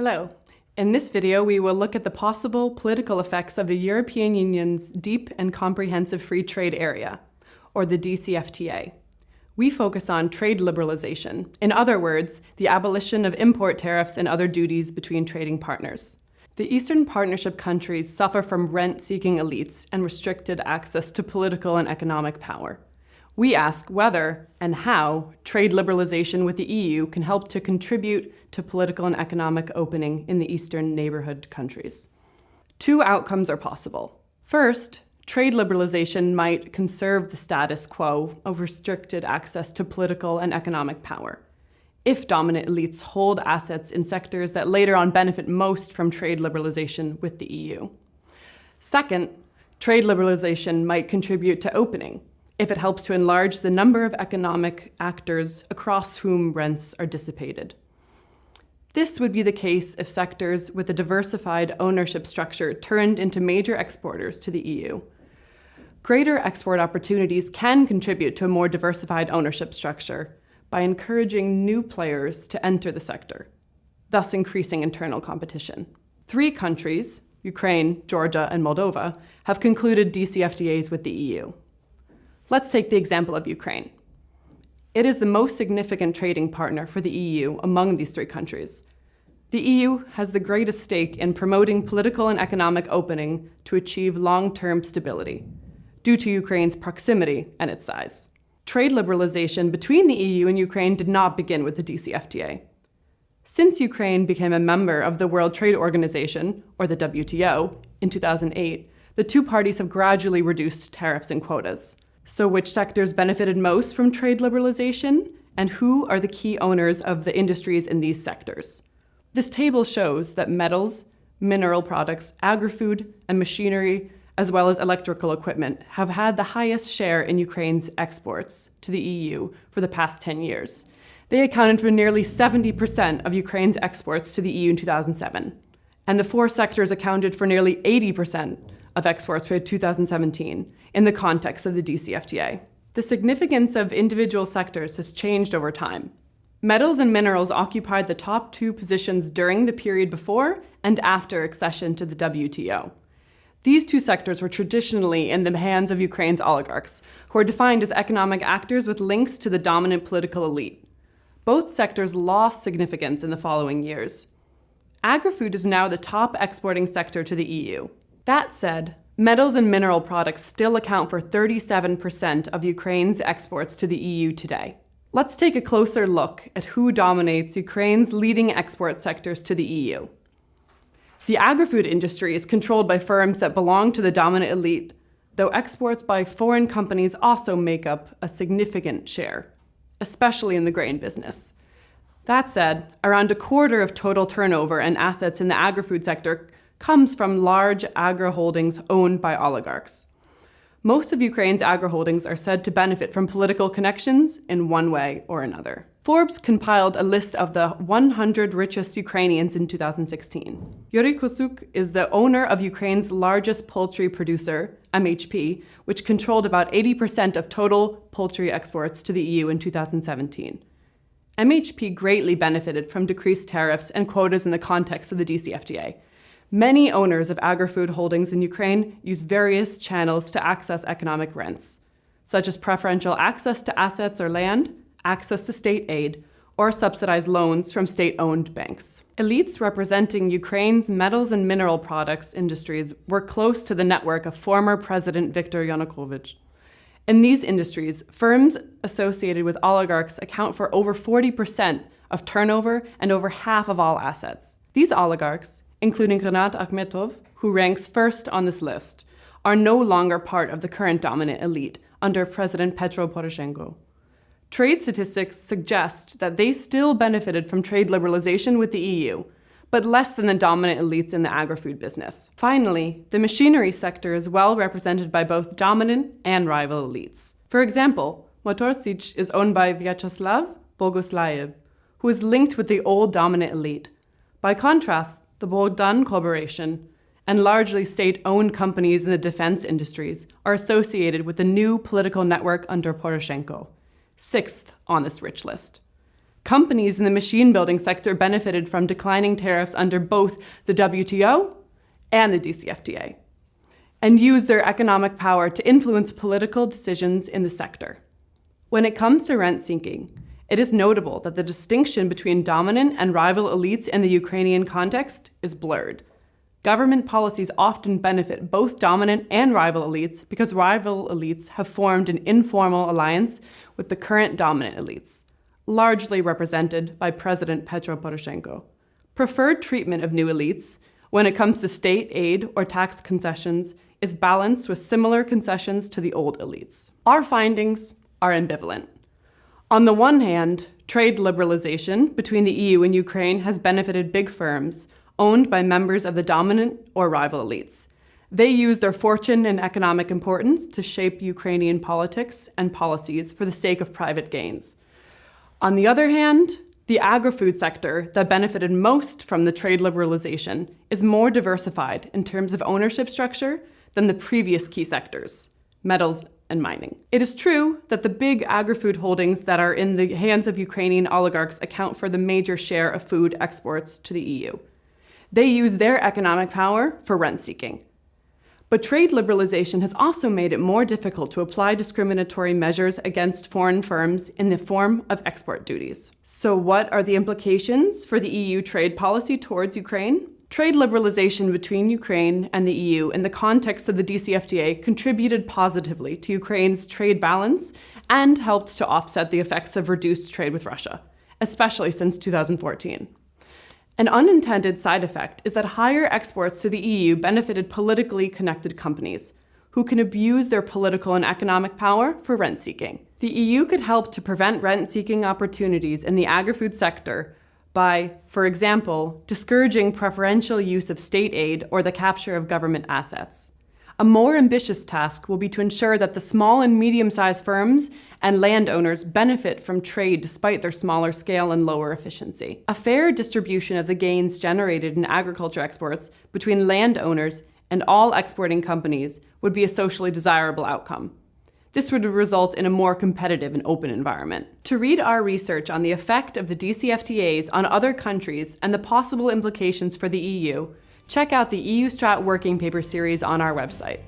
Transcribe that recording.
Hello. In this video, we will look at the possible political effects of the European Union's Deep and Comprehensive Free Trade Area, or the DCFTA. We focus on trade liberalization, in other words, the abolition of import tariffs and other duties between trading partners. The Eastern Partnership countries suffer from rent-seeking elites and restricted access to political and economic power. We ask whether and how trade liberalization with the EU can help to contribute to political and economic opening in the Eastern neighborhood countries. Two outcomes are possible. First, trade liberalization might conserve the status quo of restricted access to political and economic power, if dominant elites hold assets in sectors that later on benefit most from trade liberalization with the EU. Second, trade liberalization might contribute to opening, if it helps to enlarge the number of economic actors across whom rents are dissipated. This would be the case if sectors with a diversified ownership structure turned into major exporters to the EU. Greater export opportunities can contribute to a more diversified ownership structure by encouraging new players to enter the sector, thus increasing internal competition. 3 countries, Ukraine, Georgia, and Moldova, have concluded DCFTAs with the EU. Let's take the example of Ukraine. It is the most significant trading partner for the EU among these 3 countries. The EU has the greatest stake in promoting political and economic opening to achieve long-term stability, due to Ukraine's proximity and its size. Trade liberalization between the EU and Ukraine did not begin with the DCFTA. Since Ukraine became a member of the World Trade Organization, or the WTO, in 2008, the 2 parties have gradually reduced tariffs and quotas. So which sectors benefited most from trade liberalization, and who are the key owners of the industries in these sectors? This table shows that metals, mineral products, agri-food, and machinery, as well as electrical equipment, have had the highest share in Ukraine's exports to the EU for the past 10 years. They accounted for nearly 70% of Ukraine's exports to the EU in 2007, and the 4 sectors accounted for nearly 80% of exports for 2017 in the context of the DCFTA. The significance of individual sectors has changed over time. Metals and minerals occupied the top 2 positions during the period before and after accession to the WTO. These 2 sectors were traditionally in the hands of Ukraine's oligarchs, who are defined as economic actors with links to the dominant political elite. Both sectors lost significance in the following years. Agri-food is now the top exporting sector to the EU. That said, metals and mineral products still account for 37% of Ukraine's exports to the EU today. Let's take a closer look at who dominates Ukraine's leading export sectors to the EU. The agri-food industry is controlled by firms that belong to the dominant elite, though exports by foreign companies also make up a significant share, especially in the grain business. That said, around a quarter of total turnover and assets in the agri-food sector comes from large agri-holdings owned by oligarchs. Most of Ukraine's agri-holdings are said to benefit from political connections in one way or another. Forbes compiled a list of the 100 richest Ukrainians in 2016. Yuri Kosuk is the owner of Ukraine's largest poultry producer, MHP, which controlled about 80% of total poultry exports to the EU in 2017. MHP greatly benefited from decreased tariffs and quotas in the context of the DCFTA. Many owners of agri-food holdings in Ukraine use various channels to access economic rents, such as preferential access to assets or land, access to state aid, or subsidized loans from state-owned banks. Elites representing Ukraine's metals and mineral products industries work close to the network of former President Viktor Yanukovych. In these industries, firms associated with oligarchs account for over 40% of turnover and over half of all assets. These oligarchs, including Rinat Akhmetov, who ranks first on this list, are no longer part of the current dominant elite under President Petro Poroshenko. Trade statistics suggest that they still benefited from trade liberalization with the EU, but less than the dominant elites in the agri-food business. Finally, the machinery sector is well represented by both dominant and rival elites. For example, Motor Sich is owned by Vyacheslav Boguslayev, who is linked with the old dominant elite. By contrast, the Bogdan Corporation and largely state-owned companies in the defense industries are associated with the new political network under Poroshenko, 6th on this rich list. Companies in the machine building sector benefited from declining tariffs under both the WTO and the DCFTA, and used their economic power to influence political decisions in the sector. When it comes to rent-seeking, it is notable that the distinction between dominant and rival elites in the Ukrainian context is blurred. Government policies often benefit both dominant and rival elites because rival elites have formed an informal alliance with the current dominant elites, largely represented by President Petro Poroshenko. Preferred treatment of new elites, when it comes to state aid or tax concessions, is balanced with similar concessions to the old elites. Our findings are ambivalent. On the one hand, trade liberalization between the EU and Ukraine has benefited big firms owned by members of the dominant or rival elites. They use their fortune and economic importance to shape Ukrainian politics and policies for the sake of private gains. On the other hand, the agri-food sector that benefited most from the trade liberalization is more diversified in terms of ownership structure than the previous key sectors, metals and mining. It is true that the big agri-food holdings that are in the hands of Ukrainian oligarchs account for the major share of food exports to the EU. They use their economic power for rent-seeking. But trade liberalization has also made it more difficult to apply discriminatory measures against foreign firms in the form of export duties. So what are the implications for the EU trade policy towards Ukraine? Trade liberalization between Ukraine and the EU in the context of the DCFTA contributed positively to Ukraine's trade balance and helped to offset the effects of reduced trade with Russia, especially since 2014. An unintended side effect is that higher exports to the EU benefited politically connected companies, who can abuse their political and economic power for rent-seeking. The EU could help to prevent rent-seeking opportunities in the agri-food sector by, for example, discouraging preferential use of state aid or the capture of government assets. A more ambitious task will be to ensure that the small and medium-sized firms and landowners benefit from trade despite their smaller scale and lower efficiency. A fair distribution of the gains generated in agriculture exports between landowners and all exporting companies would be a socially desirable outcome. This would result in a more competitive and open environment. To read our research on the effect of the DCFTAs on other countries and the possible implications for the EU, check out the EU-STRAT working paper series on our website.